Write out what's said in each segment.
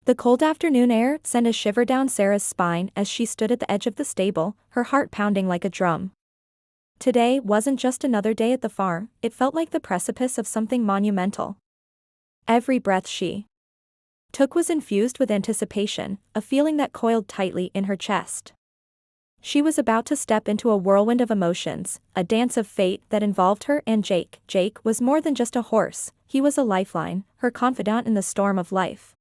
The cold afternoon air sent a shiver down Sarah's spine as she stood at the edge of the stable, her heart pounding like a drum. Today wasn't just another day at the farm, it felt like the precipice of something monumental. Every breath she took was infused with anticipation, a feeling that coiled tightly in her chest. She was about to step into a whirlwind of emotions, a dance of fate that involved her and Jake. Jake was more than just a horse, he was a lifeline, her confidant in the storm of life.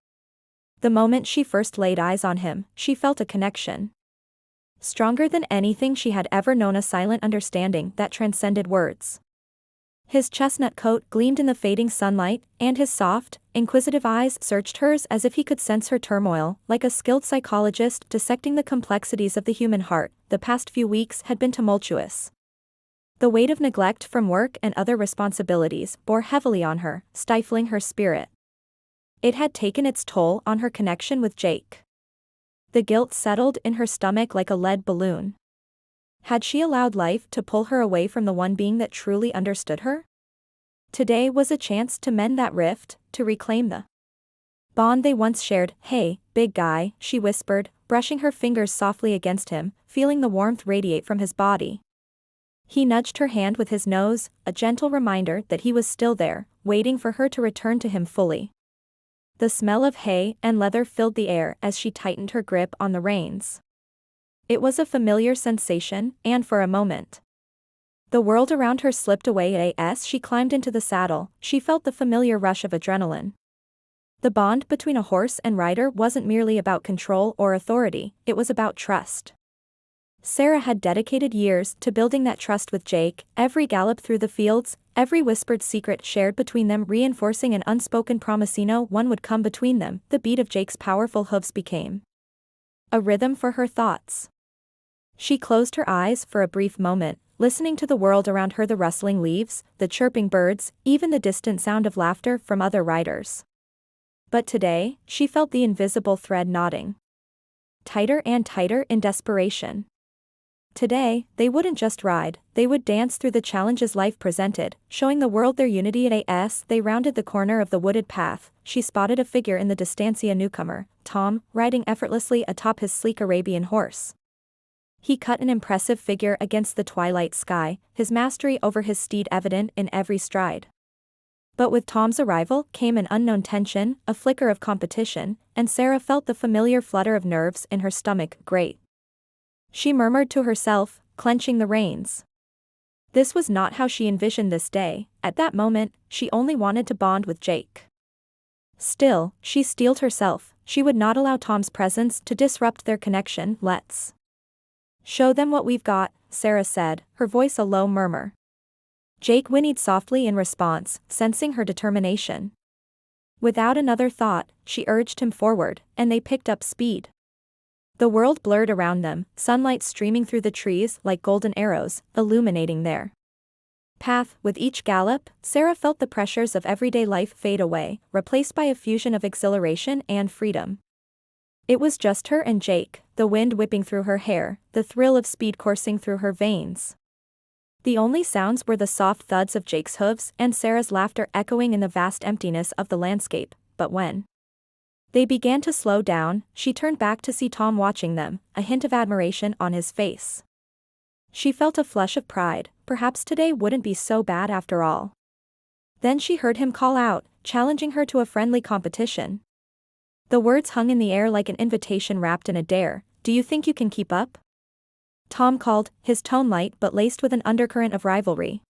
The moment she first laid eyes on him, she felt a connection stronger than anything she had ever known, a silent understanding that transcended words. His chestnut coat gleamed in the fading sunlight, and his soft, inquisitive eyes searched hers as if he could sense her turmoil. Like a skilled psychologist dissecting the complexities of the human heart, the past few weeks had been tumultuous. The weight of neglect from work and other responsibilities bore heavily on her, stifling her spirit. It had taken its toll on her connection with Jake. The guilt settled in her stomach like a lead balloon. Had she allowed life to pull her away from the one being that truly understood her? Today was a chance to mend that rift, to reclaim the bond they once shared. "Hey, big guy," she whispered, brushing her fingers softly against him, feeling the warmth radiate from his body. He nudged her hand with his nose, a gentle reminder that he was still there, waiting for her to return to him fully. The smell of hay and leather filled the air as she tightened her grip on the reins. It was a familiar sensation, and for a moment, the world around her slipped away. As she climbed into the saddle, she felt the familiar rush of adrenaline. The bond between a horse and rider wasn't merely about control or authority, it was about trust. Sarah had dedicated years to building that trust with Jake, every gallop through the fields, every whispered secret shared between them reinforcing an unspoken promise no one would come between them. The beat of Jake's powerful hooves became a rhythm for her thoughts. She closed her eyes for a brief moment, listening to the world around her, the rustling leaves, the chirping birds, even the distant sound of laughter from other riders. But today, she felt the invisible thread knotting tighter and tighter in desperation. Today, they wouldn't just ride, they would dance through the challenges life presented, showing the world their unity. As they rounded the corner of the wooded path, she spotted a figure in the distance, a newcomer, Tom, riding effortlessly atop his sleek Arabian horse. He cut an impressive figure against the twilight sky, his mastery over his steed evident in every stride. But with Tom's arrival came an unknown tension, a flicker of competition, and Sarah felt the familiar flutter of nerves in her stomach. Great, she murmured to herself, clenching the reins. This was not how she envisioned this day. At that moment, she only wanted to bond with Jake. Still, she steeled herself, she would not allow Tom's presence to disrupt their connection. "Let's show them what we've got," Sarah said, her voice a low murmur. Jake whinnied softly in response, sensing her determination. Without another thought, she urged him forward, and they picked up speed. The world blurred around them, sunlight streaming through the trees like golden arrows, illuminating their path. With each gallop, Sarah felt the pressures of everyday life fade away, replaced by a fusion of exhilaration and freedom. It was just her and Jake, the wind whipping through her hair, the thrill of speed coursing through her veins. The only sounds were the soft thuds of Jake's hooves and Sarah's laughter echoing in the vast emptiness of the landscape. But when they began to slow down, she turned back to see Tom watching them, a hint of admiration on his face. She felt a flush of pride, perhaps today wouldn't be so bad after all. Then she heard him call out, challenging her to a friendly competition. The words hung in the air like an invitation wrapped in a dare. "Do you think you can keep up?" Tom called, his tone light but laced with an undercurrent of rivalry.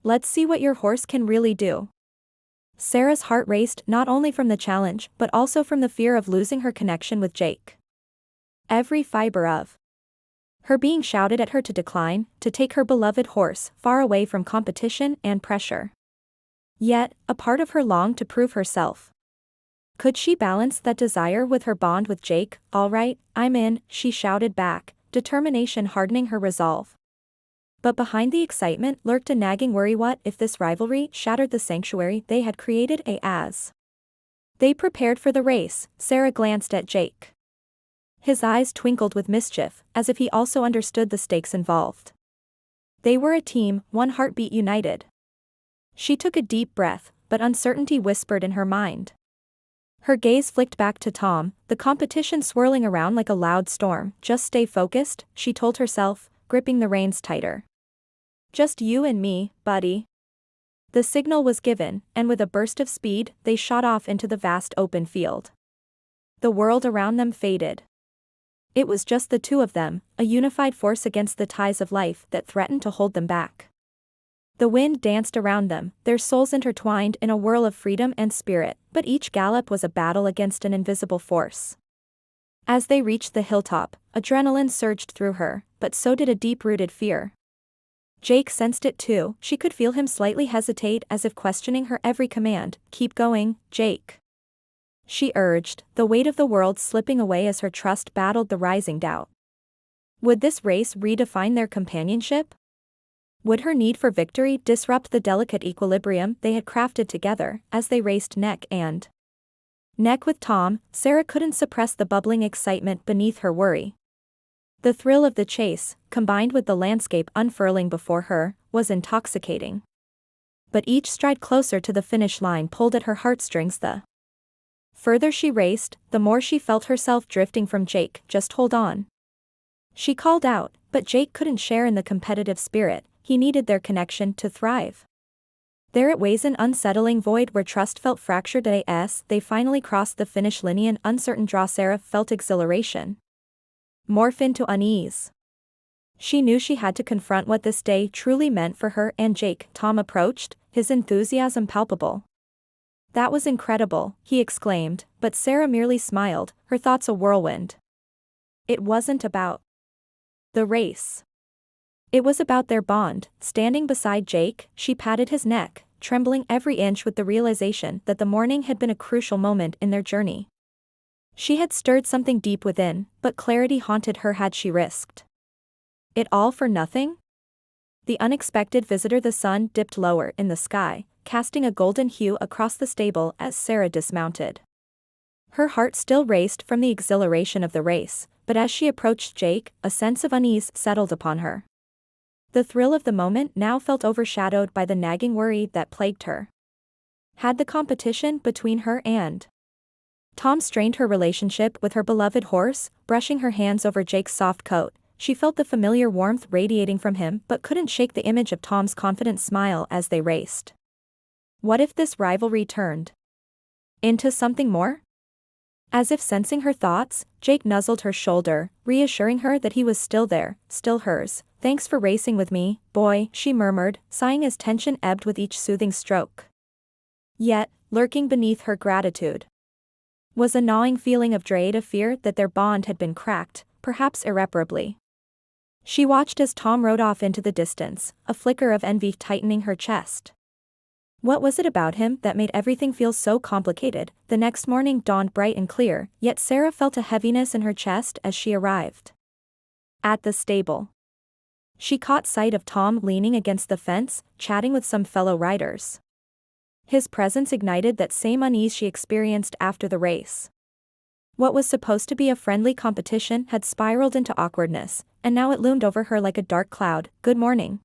"Let's see what your horse can really do." Sarah's heart raced not only from the challenge but also from the fear of losing her connection with Jake. Every fiber of her being shouted at her to decline, to take her beloved horse far away from competition and pressure. Yet, a part of her longed to prove herself. Could she balance that desire with her bond with Jake? "All right, I'm in," she shouted back, determination hardening her resolve. But behind the excitement lurked a nagging worry. What if this rivalry shattered the sanctuary they had created? As they prepared for the race, Sarah glanced at Jake. His eyes twinkled with mischief, as if he also understood the stakes involved. They were a team, one heartbeat united. She took a deep breath, but uncertainty whispered in her mind. Her gaze flicked back to Tom, the competition swirling around like a loud storm. Just stay focused, she told herself, gripping the reins tighter. Just you and me, buddy. The signal was given, and with a burst of speed, they shot off into the vast open field. The world around them faded. It was just the two of them, a unified force against the ties of life that threatened to hold them back. The wind danced around them, their souls intertwined in a whirl of freedom and spirit, but each gallop was a battle against an invisible force. As they reached the hilltop, adrenaline surged through her, but so did a deep-rooted fear. Jake sensed it too. She could feel him slightly hesitate as if questioning her every command. Keep going, Jake. She urged, the weight of the world slipping away as her trust battled the rising doubt. Would this race redefine their companionship? Would her need for victory disrupt the delicate equilibrium they had crafted together? As they raced neck and neck with Tom, Sarah couldn't suppress the bubbling excitement beneath her worry. The thrill of the chase, combined with the landscape unfurling before her, was intoxicating. But each stride closer to the finish line pulled at her heartstrings. The further she raced, the more she felt herself drifting from Jake. Just hold on, she called out, but Jake couldn't share in the competitive spirit. He needed their connection to thrive. There it was, an unsettling void where trust felt fractured. As they finally crossed the finish line, an uncertain draw, Sarah felt exhilaration morph into unease. She knew she had to confront what this day truly meant for her and Jake. Tom approached, his enthusiasm palpable. That was incredible, he exclaimed, but Sarah merely smiled, her thoughts a whirlwind. It wasn't about the race. It was about their bond. Standing beside Jake, she patted his neck, trembling every inch with the realization that the morning had been a crucial moment in their journey. She had stirred something deep within, but clarity haunted her. Had she risked it all for nothing? The unexpected visitor. The sun dipped lower in the sky, casting a golden hue across the stable as Sarah dismounted. Her heart still raced from the exhilaration of the race, but as she approached Jake, a sense of unease settled upon her. The thrill of the moment now felt overshadowed by the nagging worry that plagued her. Had the competition between her and Tom strained her relationship with her beloved horse? Brushing her hands over Jake's soft coat, she felt the familiar warmth radiating from him but couldn't shake the image of Tom's confident smile as they raced. What if this rivalry turned into something more? As if sensing her thoughts, Jake nuzzled her shoulder, reassuring her that he was still there, still hers. Thanks for racing with me, boy, she murmured, sighing as tension ebbed with each soothing stroke. Yet, lurking beneath her gratitude was a gnawing feeling of dread, a fear that their bond had been cracked, perhaps irreparably. She watched as Tom rode off into the distance, a flicker of envy tightening her chest. What was it about him that made everything feel so complicated? The next morning dawned bright and clear, yet Sarah felt a heaviness in her chest as she arrived at the stable. She caught sight of Tom leaning against the fence, chatting with some fellow riders. His presence ignited that same unease she experienced after the race. What was supposed to be a friendly competition had spiraled into awkwardness, and now it loomed over her like a dark cloud. Good morning,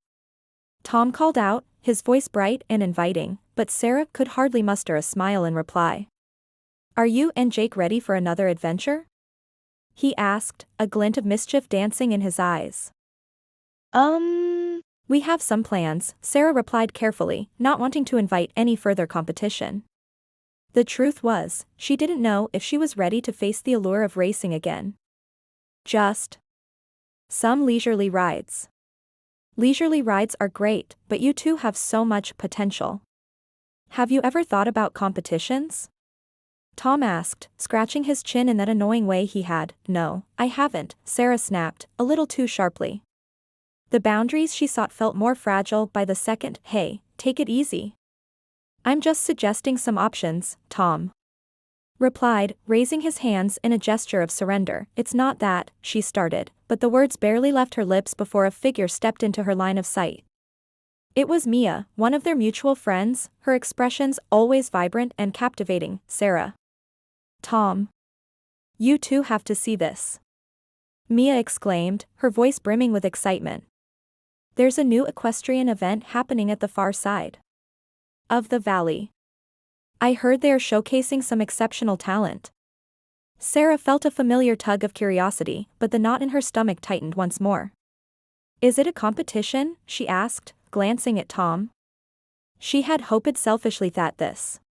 Tom called out, his voice bright and inviting, but Sarah could hardly muster a smile in reply. Are you and Jake ready for another adventure? He asked, a glint of mischief dancing in his eyes. We have some plans, Sarah replied carefully, not wanting to invite any further competition. The truth was, she didn't know if she was ready to face the allure of racing again. Just some leisurely rides. Leisurely rides are great, but you two have so much potential. Have you ever thought about competitions? Tom asked, scratching his chin in that annoying way he had. No, I haven't, Sarah snapped, a little too sharply. The boundaries she sought felt more fragile by the second. Hey, take it easy. I'm just suggesting some options, Tom replied, raising his hands in a gesture of surrender. It's not that, she started, but the words barely left her lips before a figure stepped into her line of sight. It was Mia, one of their mutual friends, her expressions always vibrant and captivating. Sarah. Tom. You two have to see this, Mia exclaimed, her voice brimming with excitement. There's a new equestrian event happening at the far side of the valley. I heard they are showcasing some exceptional talent. Sarah felt a familiar tug of curiosity, but the knot in her stomach tightened once more. Is it a competition? She asked, glancing at Tom. She had hoped selfishly that this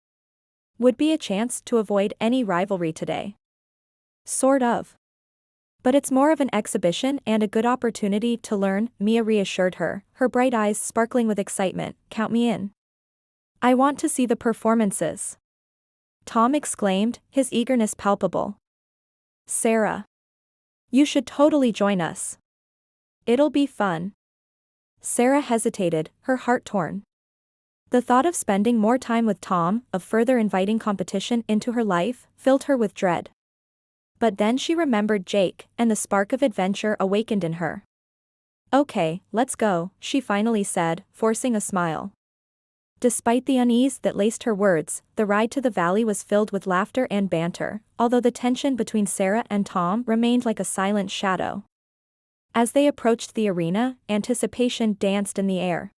would be a chance to avoid any rivalry today. Sort of. But it's more of an exhibition and a good opportunity to learn, Mia reassured her, her bright eyes sparkling with excitement. Count me in. I want to see the performances. Tom exclaimed, his eagerness palpable. Sarah. You should totally join us. It'll be fun. Sarah hesitated, her heart torn. The thought of spending more time with Tom, of further inviting competition into her life, filled her with dread. But then she remembered Jake, and the spark of adventure awakened in her. Okay, let's go, she finally said, forcing a smile. Despite the unease that laced her words, the ride to the valley was filled with laughter and banter, although the tension between Sarah and Tom remained like a silent shadow. As they approached the arena, anticipation danced in the air.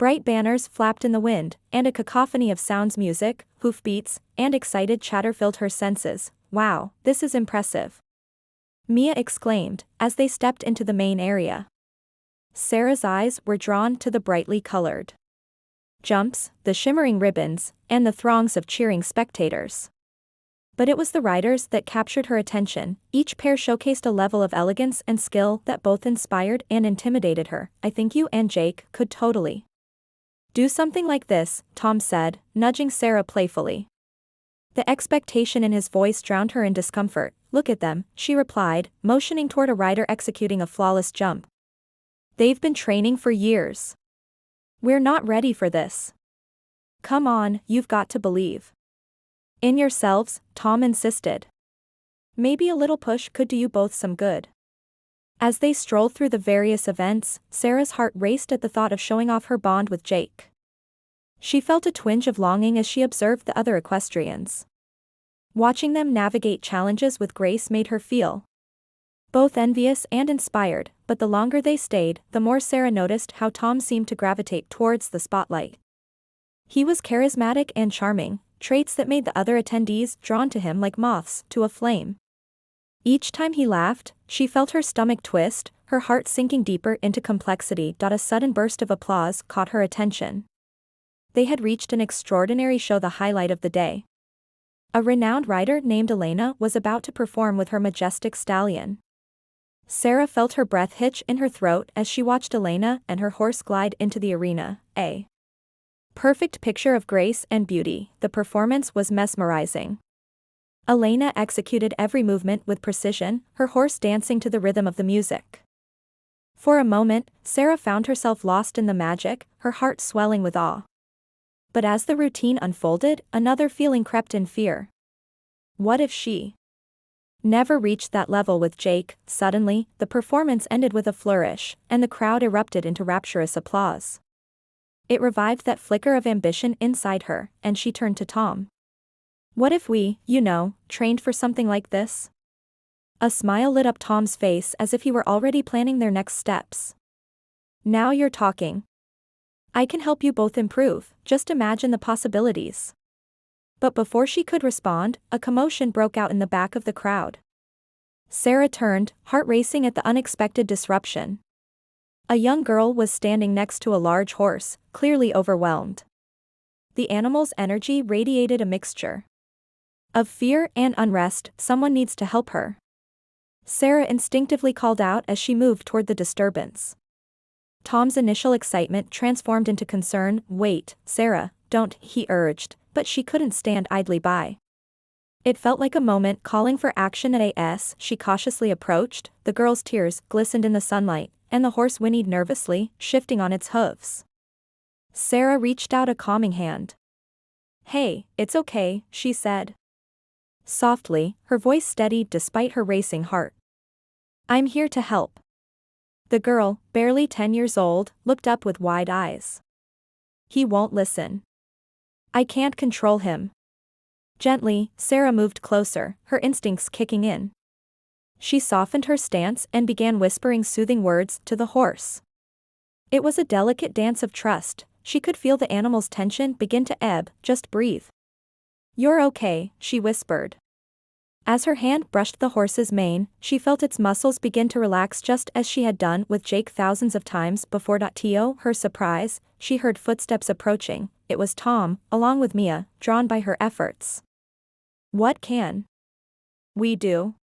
Bright banners flapped in the wind, and a cacophony of sounds, music, hoofbeats, and excited chatter filled her senses. Wow, this is impressive. Mia exclaimed, as they stepped into the main area. Sarah's eyes were drawn to the brightly colored jumps, the shimmering ribbons, and the throngs of cheering spectators. But it was the riders that captured her attention. Each pair showcased a level of elegance and skill that both inspired and intimidated her. I think you and Jake could totally do something like this, Tom said, nudging Sarah playfully. The expectation in his voice drowned her in discomfort. Look at them, she replied, motioning toward a rider executing a flawless jump. They've been training for years. We're not ready for this. Come on, you've got to believe in yourselves, Tom insisted. Maybe a little push could do you both some good. As they strolled through the various events, Sarah's heart raced at the thought of showing off her bond with Jake. She felt a twinge of longing as she observed the other equestrians. Watching them navigate challenges with grace made her feel both envious and inspired, but the longer they stayed, the more Sarah noticed how Tom seemed to gravitate towards the spotlight. He was charismatic and charming, traits that made the other attendees drawn to him like moths to a flame. Each time he laughed, she felt her stomach twist, her heart sinking deeper into complexity. A sudden burst of applause caught her attention. They had reached an extraordinary show, the highlight of the day. A renowned rider named Elena was about to perform with her majestic stallion. Sarah felt her breath hitch in her throat as she watched Elena and her horse glide into the arena. A perfect picture of grace and beauty, the performance was mesmerizing. Elena executed every movement with precision, her horse dancing to the rhythm of the music. For a moment, Sarah found herself lost in the magic, her heart swelling with awe. But as the routine unfolded, another feeling crept in: fear. What if she never reached that level with Jake? Suddenly, the performance ended with a flourish, and the crowd erupted into rapturous applause. It revived that flicker of ambition inside her, and she turned to Tom. What if we, trained for something like this? A smile lit up Tom's face as if he were already planning their next steps. Now you're talking. I can help you both improve, just imagine the possibilities. But before she could respond, a commotion broke out in the back of the crowd. Sarah turned, heart racing at the unexpected disruption. A young girl was standing next to a large horse, clearly overwhelmed. The animal's energy radiated a mixture of fear and unrest. Someone needs to help her. Sarah instinctively called out as she moved toward the disturbance. Tom's initial excitement transformed into concern. Wait, Sarah, don't, he urged, but she couldn't stand idly by. It felt like a moment calling for action. As she cautiously approached, the girl's tears glistened in the sunlight, and the horse whinnied nervously, shifting on its hooves. Sarah reached out a calming hand. Hey, it's okay, she said softly, her voice steady despite her racing heart. I'm here to help. The girl, barely 10 years old, looked up with wide eyes. He won't listen. I can't control him. Gently, Sarah moved closer, her instincts kicking in. She softened her stance and began whispering soothing words to the horse. It was a delicate dance of trust. She could feel the animal's tension begin to ebb. Just breathe, You're okay, she whispered. As her hand brushed the horse's mane, she felt its muscles begin to relax just as she had done with Jake thousands of times before. To her surprise, she heard footsteps approaching. It was Tom, along with Mia, drawn by her efforts. What can we do?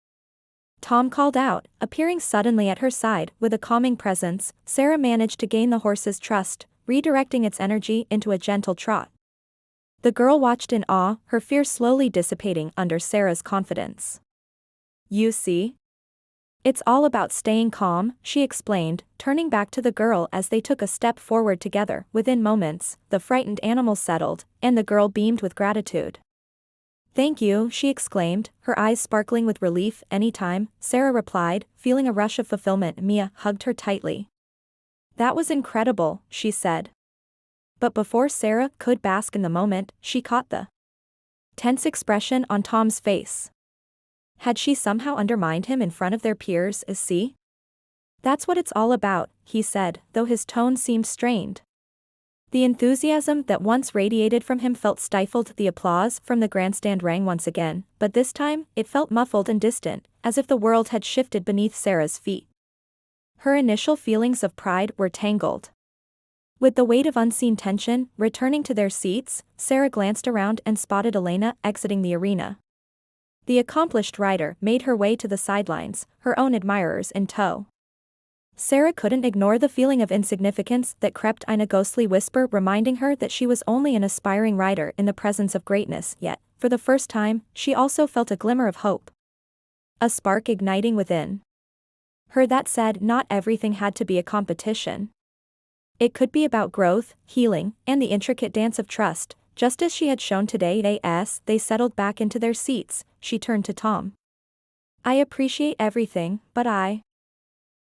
Tom called out, appearing suddenly at her side with a calming presence. Sarah managed to gain the horse's trust, redirecting its energy into a gentle trot. The girl watched in awe, her fear slowly dissipating under Sarah's confidence. You see? It's all about staying calm, she explained, turning back to the girl as they took a step forward together. Within moments, the frightened animal settled, and the girl beamed with gratitude. Thank you, she exclaimed, her eyes sparkling with relief. Anytime, Sarah replied, feeling a rush of fulfillment. Mia hugged her tightly. That was incredible, she said. But before Sarah could bask in the moment, she caught the tense expression on Tom's face. Had she somehow undermined him in front of their peers? See? That's what it's all about, he said, though his tone seemed strained. The enthusiasm that once radiated from him felt stifled. The applause from the grandstand rang once again, but this time, it felt muffled and distant, as if the world had shifted beneath Sarah's feet. Her initial feelings of pride were tangled with the weight of unseen tension. Returning to their seats, Sarah glanced around and spotted Elena exiting the arena. The accomplished rider made her way to the sidelines, her own admirers in tow. Sarah couldn't ignore the feeling of insignificance that crept in, a ghostly whisper reminding her that she was only an aspiring rider in the presence of greatness. Yet, for the first time, she also felt a glimmer of hope. A spark igniting within her that said not everything had to be a competition. It could be about growth, healing, and the intricate dance of trust, just as she had shown today. As they settled back into their seats, she turned to Tom. I appreciate everything, but I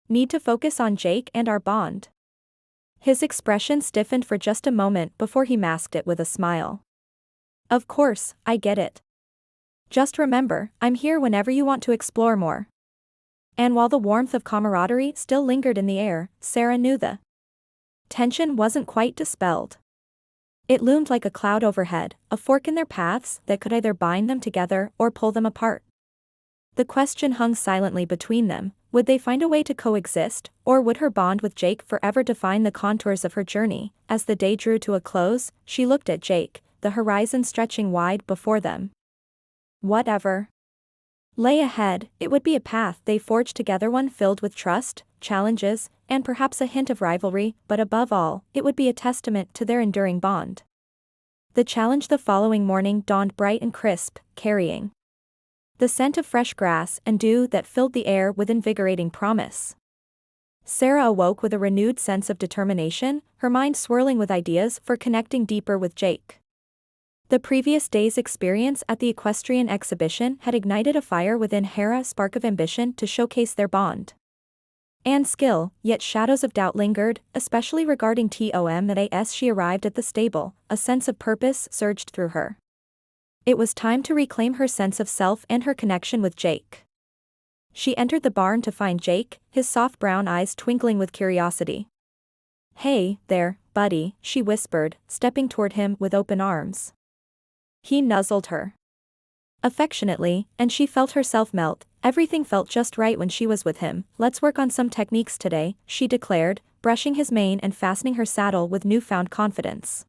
need to focus on Jake and our bond. His expression stiffened for just a moment before he masked it with a smile. Of course, I get it. Just remember, I'm here whenever you want to explore more. And while the warmth of camaraderie still lingered in the air, Sarah knew the tension wasn't quite dispelled. It loomed like a cloud overhead, a fork in their paths that could either bind them together or pull them apart. The question hung silently between them: would they find a way to coexist, or would her bond with Jake forever define the contours of her journey? As the day drew to a close, she looked at Jake, the horizon stretching wide before them. Whatever lay ahead, it would be a path they forged together, one filled with trust, challenges, and perhaps a hint of rivalry, but above all, it would be a testament to their enduring bond. The challenge the following morning dawned bright and crisp, carrying the scent of fresh grass and dew that filled the air with invigorating promise. Sarah awoke with a renewed sense of determination, her mind swirling with ideas for connecting deeper with Jake. The previous day's experience at the equestrian exhibition had ignited a fire within her, a spark of ambition to showcase their bond and skill, yet shadows of doubt lingered, especially regarding Tom. As she arrived at the stable, a sense of purpose surged through her. It was time to reclaim her sense of self and her connection with Jake. She entered the barn to find Jake, his soft brown eyes twinkling with curiosity. Hey, there, buddy, she whispered, stepping toward him with open arms. He nuzzled her affectionately, and she felt herself melt. Everything felt just right when she was with him. Let's work on some techniques today, she declared, brushing his mane and fastening her saddle with newfound confidence.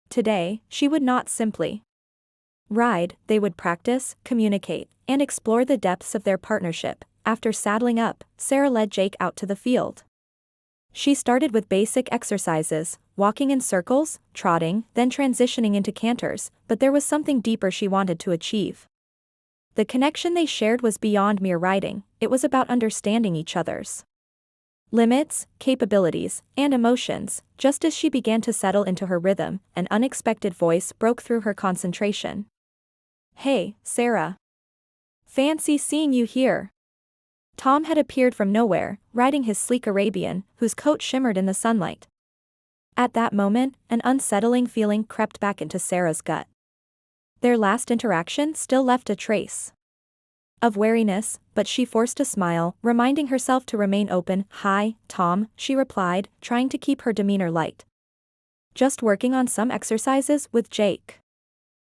Today, she would not simply ride, they would practice, communicate, and explore the depths of their partnership. After saddling up, Sarah led Jake out to the field. She started with basic exercises, walking in circles, trotting, then transitioning into canters, but there was something deeper she wanted to achieve. The connection they shared was beyond mere riding, it was about understanding each other's limits, capabilities, and emotions. Just as she began to settle into her rhythm, an unexpected voice broke through her concentration. Hey, Sarah. Fancy seeing you here. Tom had appeared from nowhere, riding his sleek Arabian, whose coat shimmered in the sunlight. At that moment, an unsettling feeling crept back into Sarah's gut. Their last interaction still left a trace of wariness, but she forced a smile, reminding herself to remain open. Hi, Tom, she replied, trying to keep her demeanor light. Just working on some exercises with Jake.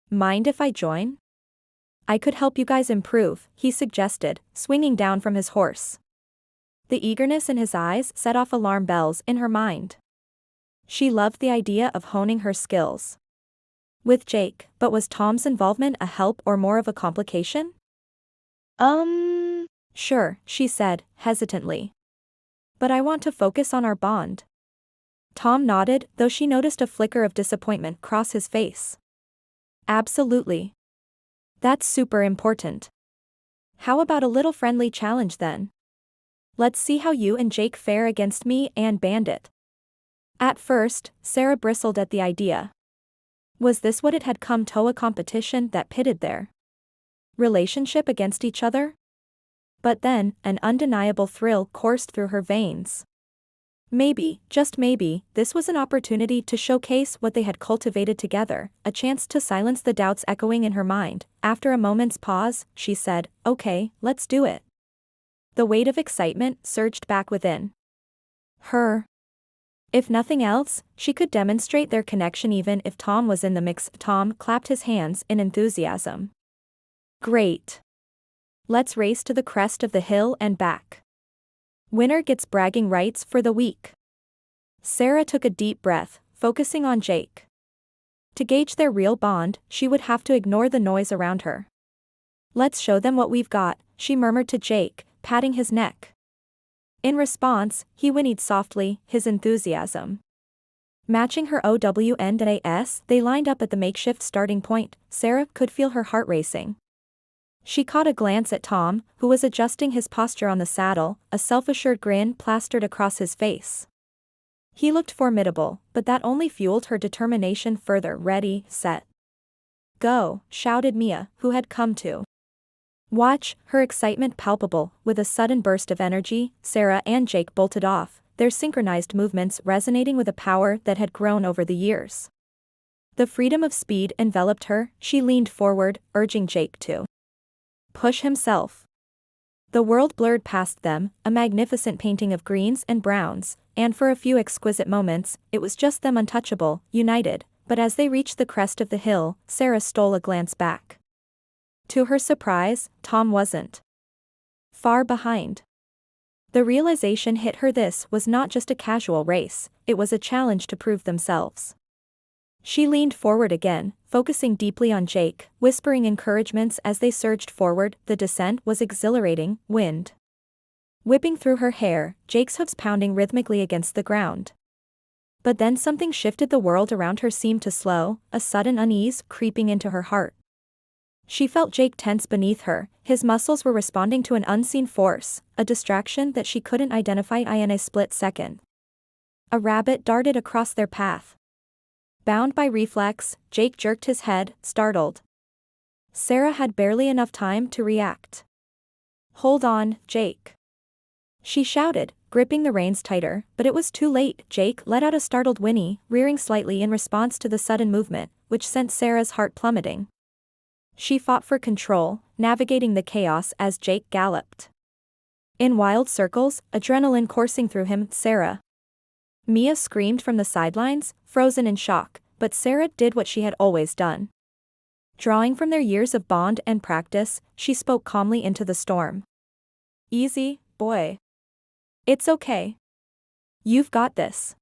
Mind if I join? I could help you guys improve, he suggested, swinging down from his horse. The eagerness in his eyes set off alarm bells in her mind. She loved the idea of honing her skills with Jake, but was Tom's involvement a help or more of a complication? Sure, she said, hesitantly. But I want to focus on our bond. Tom nodded, though she noticed a flicker of disappointment cross his face. Absolutely. That's super important. How about a little friendly challenge then? Let's see how you and Jake fare against me and Bandit. At first, Sarah bristled at the idea. Was this what it had come to, a competition that pitted their relationship against each other? But then, an undeniable thrill coursed through her veins. Maybe, just maybe, this was an opportunity to showcase what they had cultivated together, a chance to silence the doubts echoing in her mind. After a moment's pause, she said, "Okay, let's do it." The weight of excitement surged back within her. If nothing else, she could demonstrate their connection even if Tom was in the mix. Tom clapped his hands in enthusiasm. Great. Let's race to the crest of the hill and back. Winner gets bragging rights for the week. Sarah took a deep breath, focusing on Jake. To gauge their real bond, she would have to ignore the noise around her. Let's show them what we've got, she murmured to Jake, patting his neck. In response, he whinnied softly, his enthusiasm matching her OWNDAS. They lined up at the makeshift starting point. Sarah could feel her heart racing. She caught a glance at Tom, who was adjusting his posture on the saddle, a self-assured grin plastered across his face. He looked formidable, but that only fueled her determination further. Ready, set, go, shouted Mia, who had come to watch, her excitement palpable. With a sudden burst of energy, Sarah and Jake bolted off, their synchronized movements resonating with a power that had grown over the years. The freedom of speed enveloped her. She leaned forward, urging Jake to push himself. The world blurred past them, a magnificent painting of greens and browns, and for a few exquisite moments, it was just them, untouchable, united. But as they reached the crest of the hill, Sarah stole a glance back. To her surprise, Tom wasn't far behind. The realization hit her: this was not just a casual race, it was a challenge to prove themselves. She leaned forward again, focusing deeply on Jake, whispering encouragements as they surged forward. The descent was exhilarating, wind whipping through her hair, Jake's hooves pounding rhythmically against the ground. But then something shifted. The world around her seemed to slow, a sudden unease creeping into her heart. She felt Jake tense beneath her, his muscles were responding to an unseen force, a distraction that she couldn't identify. In a split second, a rabbit darted across their path. Bound by reflex, Jake jerked his head, startled. Sarah had barely enough time to react. "Hold on, Jake," she shouted, gripping the reins tighter, but it was too late. Jake let out a startled whinny, rearing slightly in response to the sudden movement, which sent Sarah's heart plummeting. She fought for control, navigating the chaos as Jake galloped in wild circles, adrenaline coursing through him. Sarah. Mia screamed from the sidelines, frozen in shock, but Sarah did what she had always done. Drawing from their years of bond and practice, she spoke calmly into the storm. "Easy, boy. It's okay. You've got this."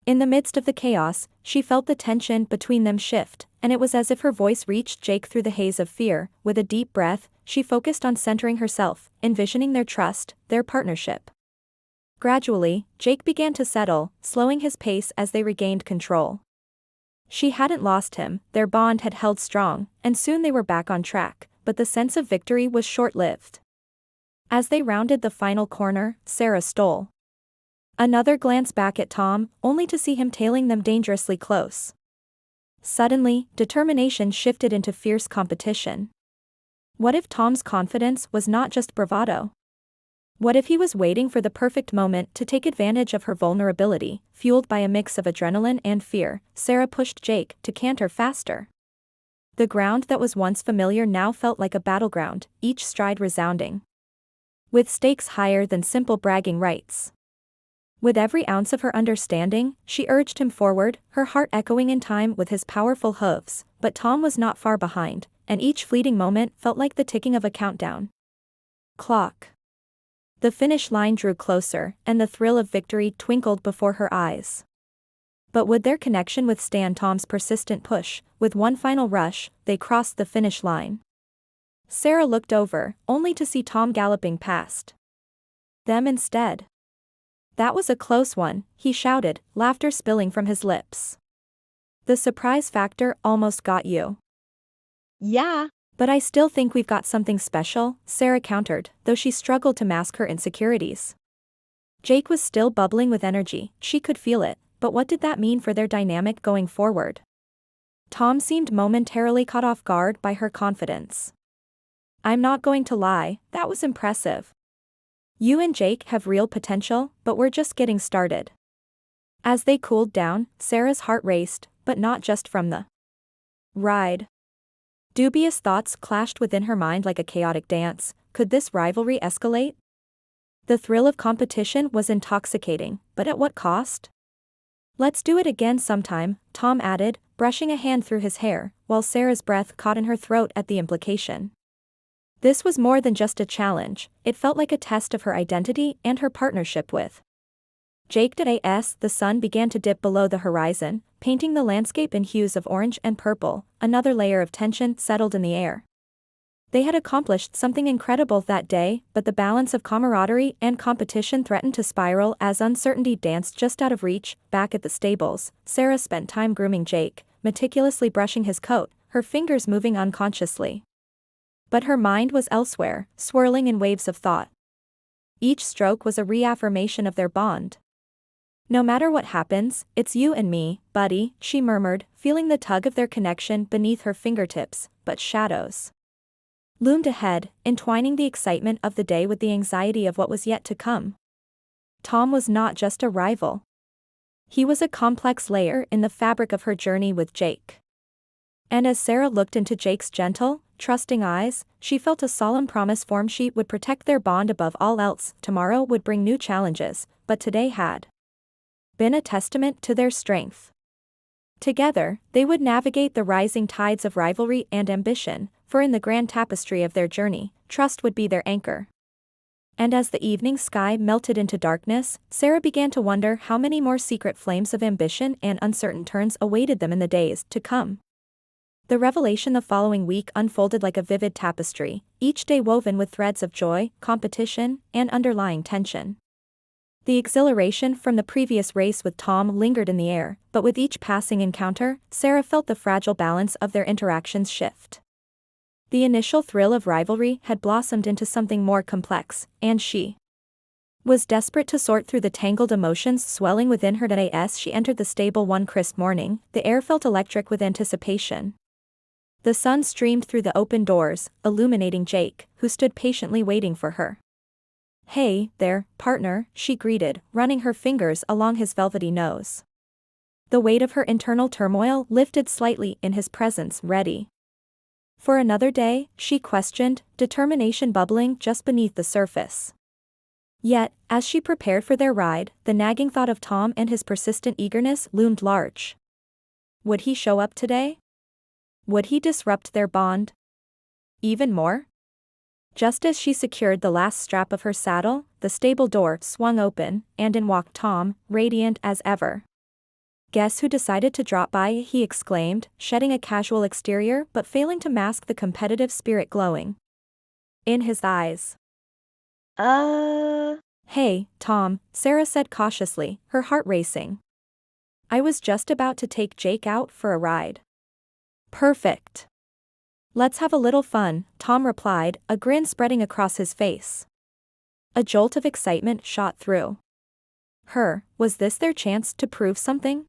In the midst of the chaos, she felt the tension between them shift, and it was as if her voice reached Jake through the haze of fear. With a deep breath, she focused on centering herself, envisioning their trust, their partnership. Gradually, Jake began to settle, slowing his pace as they regained control. She hadn't lost him, their bond had held strong, and soon they were back on track, but the sense of victory was short-lived. As they rounded the final corner, Sarah stole another glance back at Tom, only to see him tailing them dangerously close. Suddenly, determination shifted into fierce competition. What if Tom's confidence was not just bravado? What if he was waiting for the perfect moment to take advantage of her vulnerability? Fueled by a mix of adrenaline and fear, Sarah pushed Jake to canter faster. The ground that was once familiar now felt like a battleground, each stride resounding with stakes higher than simple bragging rights. With every ounce of her understanding, she urged him forward, her heart echoing in time with his powerful hooves. but Tom was not far behind, and each fleeting moment felt like the ticking of a countdown clock. The finish line drew closer, and the thrill of victory twinkled before her eyes. But would their connection withstand Tom's persistent push? With one final rush, they crossed the finish line. Sarah looked over, only to see Tom galloping past them instead. "That was a close one," he shouted, laughter spilling from his lips. "The surprise factor almost got you." Yeah. "But I still think we've got something special," Sarah countered, though she struggled to mask her insecurities. Jake was still bubbling with energy, she could feel it, but what did that mean for their dynamic going forward? Tom seemed momentarily caught off guard by her confidence. "I'm not going to lie, that was impressive. You and Jake have real potential, but we're just getting started." As they cooled down, Sarah's heart raced, but not just from the ride. Dubious thoughts clashed within her mind like a chaotic dance. Could this rivalry escalate? The thrill of competition was intoxicating, but at what cost? "Let's do it again sometime," Tom added, brushing a hand through his hair, while Sarah's breath caught in her throat at the implication. This was more than just a challenge, it felt like a test of her identity and her partnership with Jake. As the sun began to dip below the horizon, painting the landscape in hues of orange and purple, another layer of tension settled in the air. They had accomplished something incredible that day, but the balance of camaraderie and competition threatened to spiral as uncertainty danced just out of reach. Back at the stables, Sarah spent time grooming Jake, meticulously brushing his coat, her fingers moving unconsciously. But her mind was elsewhere, swirling in waves of thought. Each stroke was a reaffirmation of their bond. "No matter what happens, it's you and me, buddy," she murmured, feeling the tug of their connection beneath her fingertips, but shadows loomed ahead, entwining the excitement of the day with the anxiety of what was yet to come. Tom was not just a rival. He was a complex layer in the fabric of her journey with Jake. And as Sarah looked into Jake's gentle, trusting eyes, she felt a solemn promise form she would protect their bond above all else. Tomorrow would bring new challenges, but today had been a testament to their strength. Together, they would navigate the rising tides of rivalry and ambition, for in the grand tapestry of their journey, trust would be their anchor. And as the evening sky melted into darkness, Sarah began to wonder how many more secret flames of ambition and uncertain turns awaited them in the days to come. The revelation the following week unfolded like a vivid tapestry, each day woven with threads of joy, competition, and underlying tension. The exhilaration from the previous race with Tom lingered in the air, but with each passing encounter, Sarah felt the fragile balance of their interactions shift. The initial thrill of rivalry had blossomed into something more complex, and she was desperate to sort through the tangled emotions swelling within her. As she entered the stable one crisp morning, the air felt electric with anticipation. The sun streamed through the open doors, illuminating Jake, who stood patiently waiting for her. "Hey, there, partner," she greeted, running her fingers along his velvety nose. The weight of her internal turmoil lifted slightly in his presence. "Ready for another day?" she questioned, determination bubbling just beneath the surface. Yet, as she prepared for their ride, the nagging thought of Tom and his persistent eagerness loomed large. Would he show up today? Would he disrupt their bond even more? Just as she secured the last strap of her saddle, the stable door swung open, and in walked Tom, radiant as ever. "Guess who decided to drop by?" he exclaimed, shedding a casual exterior but failing to mask the competitive spirit glowing in his eyes. Hey, Tom," Sarah said cautiously, her heart racing. "I was just about to take Jake out for a ride." "Perfect. Let's have a little fun," Tom replied, a grin spreading across his face. A jolt of excitement shot through her. Was this their chance to prove something?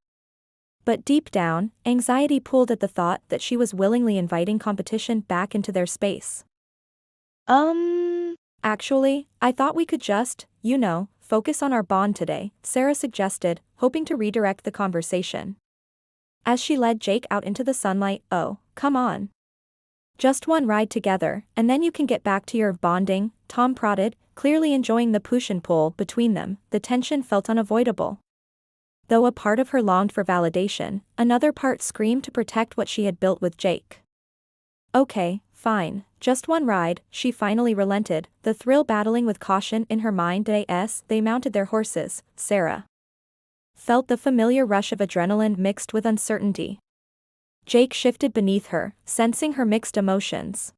But deep down, anxiety pulled at the thought that she was willingly inviting competition back into their space. Actually, I thought we could just, focus on our bond today," Sarah suggested, hoping to redirect the conversation. As she led Jake out into the sunlight. "Oh, come on. Just one ride together, and then you can get back to your bonding," Tom prodded, clearly enjoying the push and pull between them. The tension felt unavoidable. Though a part of her longed for validation, another part screamed to protect what she had built with Jake. Okay, fine, just one ride, she finally relented, the thrill battling with caution in her mind as they mounted their horses. Sarah felt the familiar rush of adrenaline mixed with uncertainty. Jake shifted beneath her, sensing her mixed emotions.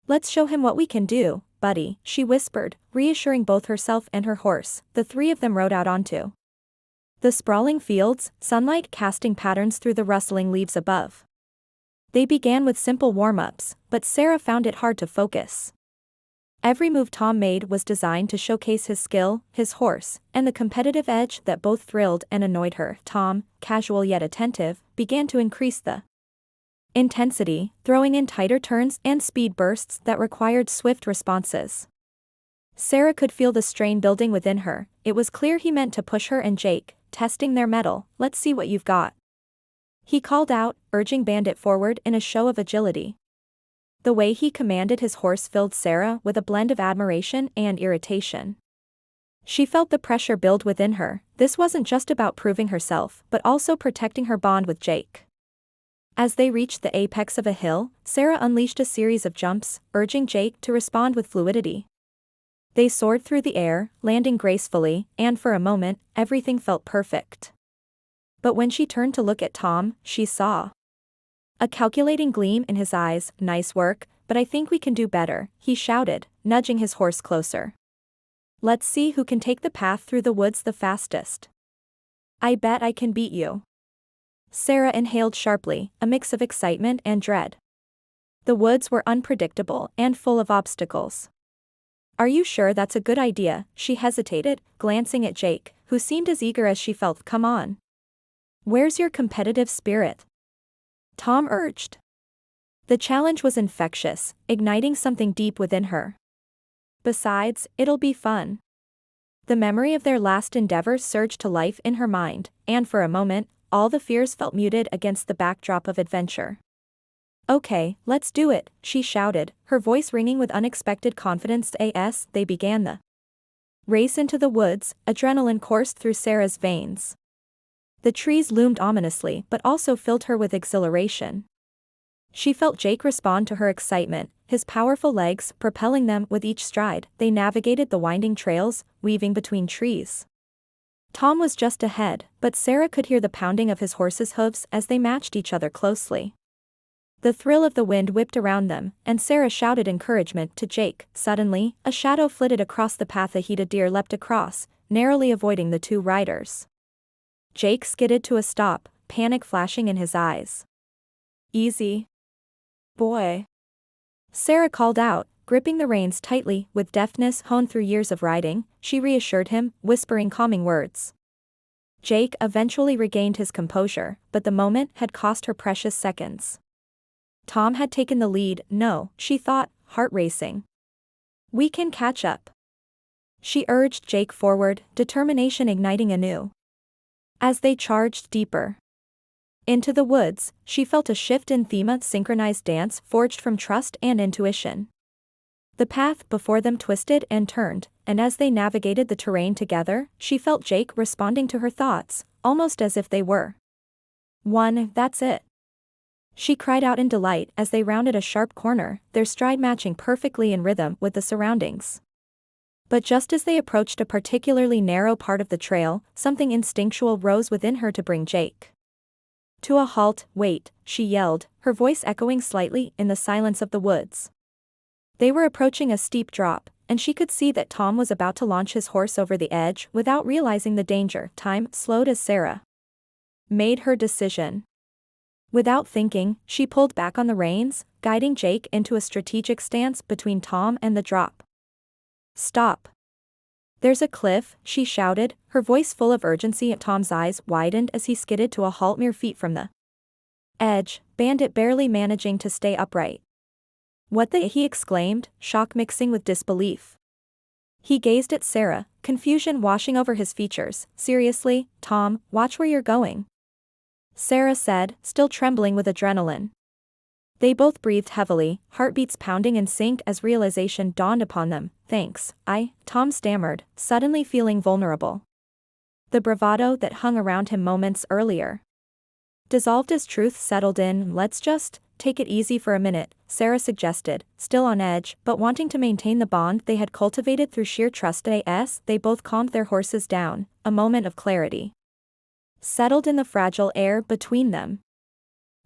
Let's show him what we can do, buddy, she whispered, reassuring both herself and her horse. The three of them rode out onto the sprawling fields, sunlight casting patterns through the rustling leaves above. They began with simple warm-ups, but Sarah found it hard to focus. Every move Tom made was designed to showcase his skill, his horse, and the competitive edge that both thrilled and annoyed her. Tom, casual yet attentive, began to increase the intensity, throwing in tighter turns and speed bursts that required swift responses. Sarah could feel the strain building within her. It was clear he meant to push her and Jake, testing their mettle. Let's see what you've got, he called out, urging Bandit forward in a show of agility. The way he commanded his horse filled Sarah with a blend of admiration and irritation. She felt the pressure build within her. This wasn't just about proving herself, but also protecting her bond with Jake. As they reached the apex of a hill, Sarah unleashed a series of jumps, urging Jake to respond with fluidity. They soared through the air, landing gracefully, and for a moment, everything felt perfect. But when she turned to look at Tom, she saw a calculating gleam in his eyes. Nice work, but I think we can do better, he shouted, nudging his horse closer. Let's see who can take the path through the woods the fastest. I bet I can beat you. Sarah inhaled sharply, a mix of excitement and dread. The woods were unpredictable and full of obstacles. Are you sure that's a good idea? She hesitated, glancing at Jake, who seemed as eager as she felt. Come on. Where's your competitive spirit? Tom urged. The challenge was infectious, igniting something deep within her. Besides, it'll be fun. The memory of their last endeavor surged to life in her mind, and for a moment, all the fears felt muted against the backdrop of adventure. Okay, let's do it, she shouted, her voice ringing with unexpected confidence. As they began the race into the woods, adrenaline coursed through Sarah's veins. The trees loomed ominously but also filled her with exhilaration. She felt Jake respond to her excitement, his powerful legs propelling them with each stride. They navigated the winding trails, weaving between trees. Tom was just ahead, but Sarah could hear the pounding of his horse's hooves as they matched each other closely. The thrill of the wind whipped around them, and Sarah shouted encouragement to Jake. Suddenly, a shadow flitted across the path a heated deer leapt across, narrowly avoiding the two riders. Jake skidded to a stop, panic flashing in his eyes. Easy, boy, Sarah called out, gripping the reins tightly. With deftness honed through years of riding, she reassured him, whispering calming words. Jake eventually regained his composure, but the moment had cost her precious seconds. Tom had taken the lead. No, she thought, heart racing. We can catch up. She urged Jake forward, determination igniting anew. As they charged deeper into the woods, she felt a shift in theme, synchronized dance forged from trust and intuition. The path before them twisted and turned, and as they navigated the terrain together, she felt Jake responding to her thoughts, almost as if they were one. That's it, she cried out in delight as they rounded a sharp corner, their stride matching perfectly in rhythm with the surroundings. But just as they approached a particularly narrow part of the trail, something instinctual rose within her to bring Jake to a halt. Wait, she yelled, her voice echoing slightly in the silence of the woods. They were approaching a steep drop, and she could see that Tom was about to launch his horse over the edge without realizing the danger. Time slowed as Sarah made her decision. Without thinking, she pulled back on the reins, guiding Jake into a strategic stance between Tom and the drop. Stop. There's a cliff, she shouted, her voice full of urgency. Tom's eyes widened as he skidded to a halt mere feet from the edge, Bandit barely managing to stay upright. What the? He exclaimed, shock mixing with disbelief. He gazed at Sarah, confusion washing over his features. Seriously, Tom, watch where you're going, Sarah said, still trembling with adrenaline. They both breathed heavily, heartbeats pounding in sync as realization dawned upon them. Thanks, Tom stammered, suddenly feeling vulnerable. The bravado that hung around him moments earlier dissolved as truth settled in. "Let's just take it easy for a minute," Sarah suggested, still on edge, but wanting to maintain the bond they had cultivated through sheer trust. As they both calmed their horses down, a moment of clarity settled in the fragile air between them.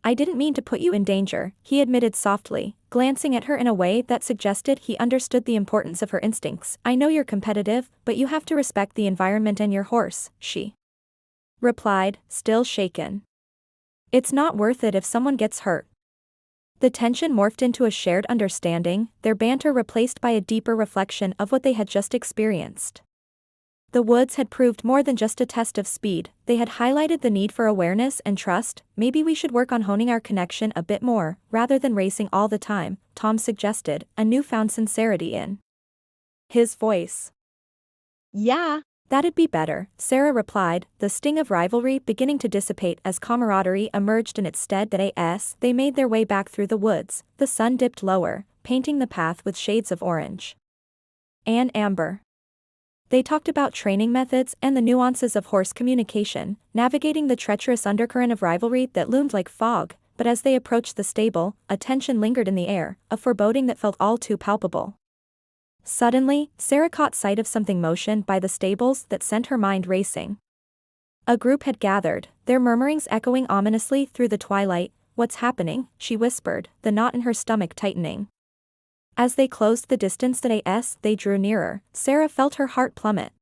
"I didn't mean to put you in danger," he admitted softly, glancing at her in a way that suggested he understood the importance of her instincts. "I know you're competitive, but you have to respect the environment and your horse," she replied, still shaken. "It's not worth it if someone gets hurt." The tension morphed into a shared understanding, their banter replaced by a deeper reflection of what they had just experienced. The woods had proved more than just a test of speed, they had highlighted the need for awareness and trust. "Maybe we should work on honing our connection a bit more, rather than racing all the time," Tom suggested, a newfound sincerity in his voice. "Yeah, that'd be better," Sarah replied, the sting of rivalry beginning to dissipate as camaraderie emerged in its stead. As they made their way back through the woods, the sun dipped lower, painting the path with shades of orange and amber. They talked about training methods and the nuances of horse communication, navigating the treacherous undercurrent of rivalry that loomed like fog. But as they approached the stable, a tension lingered in the air, a foreboding that felt all too palpable. Suddenly, Sarah caught sight of something motion by the stables that sent her mind racing. A group had gathered, their murmurings echoing ominously through the twilight. "What's happening?" she whispered, the knot in her stomach tightening. As they closed the distance they drew nearer, Sarah felt her heart plummet.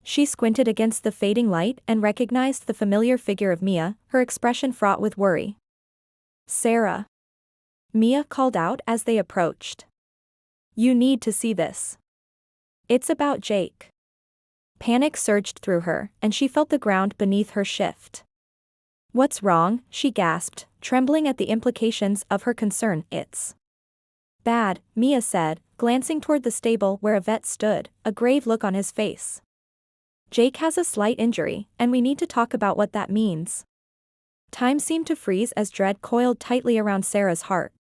She squinted against the fading light and recognized the familiar figure of Mia, her expression fraught with worry. "Sarah," Mia called out as they approached. "You need to see this. It's about Jake." Panic surged through her, and she felt the ground beneath her shift. "What's wrong?" she gasped, trembling at the implications of her concern. "It's bad," Mia said, glancing toward the stable where a vet stood, a grave look on his face. "Jake has a slight injury, and we need to talk about what that means." Time seemed to freeze as dread coiled tightly around Sarah's heart.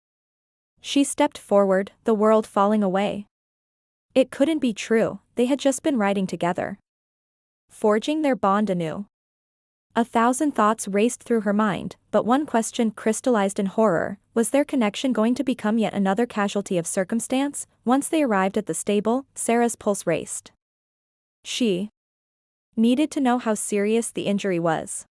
She stepped forward, the world falling away. It couldn't be true, they had just been riding together, forging their bond anew. 1,000 thoughts raced through her mind, but one question crystallized in horror: was their connection going to become yet another casualty of circumstance? Once they arrived at the stable, Sarah's pulse raced. She needed to know how serious the injury was.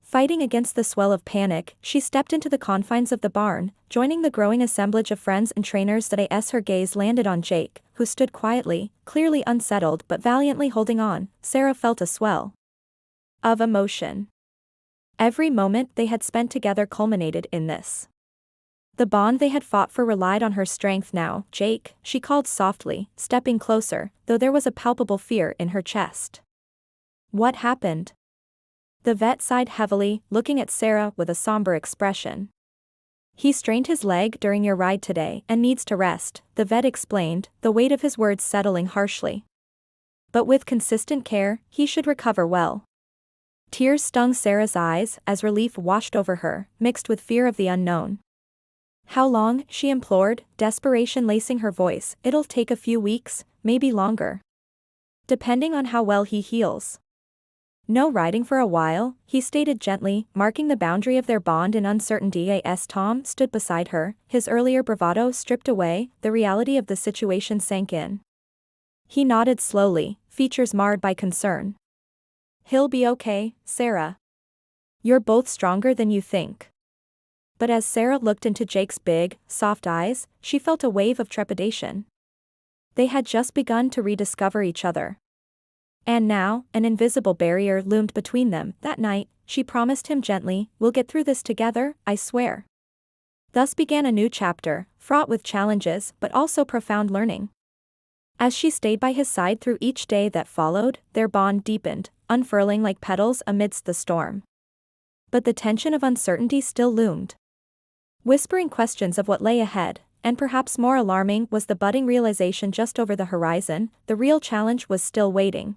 Fighting against the swell of panic, she stepped into the confines of the barn, joining the growing assemblage of friends and trainers. As her gaze landed on Jake, who stood quietly, clearly unsettled but valiantly holding on, Sarah felt a swell of emotion. Every moment they had spent together culminated in this. The bond they had fought for relied on her strength now. "Jake," she called softly, stepping closer, though there was a palpable fear in her chest. "What happened?" The vet sighed heavily, looking at Sarah with a somber expression. "He strained his leg during your ride today and needs to rest," the vet explained, the weight of his words settling harshly. "But with consistent care, he should recover well." Tears stung Sarah's eyes as relief washed over her, mixed with fear of the unknown. "How long?" she implored, desperation lacing her voice. "It'll take a few weeks, maybe longer, depending on how well he heals." "No riding for a while," he stated gently, marking the boundary of their bond in uncertainty. As Tom stood beside her, his earlier bravado stripped away, the reality of the situation sank in. He nodded slowly, features marred by concern. "He'll be okay, Sarah. You're both stronger than you think." But as Sarah looked into Jake's big, soft eyes, she felt a wave of trepidation. They had just begun to rediscover each other. And now, an invisible barrier loomed between them. That night, she promised him gently, "We'll get through this together, I swear." Thus began a new chapter, fraught with challenges but also profound learning. As she stayed by his side through each day that followed, their bond deepened, unfurling like petals amidst the storm. But the tension of uncertainty still loomed, whispering questions of what lay ahead, and perhaps more alarming was the budding realization just over the horizon: the real challenge was still waiting.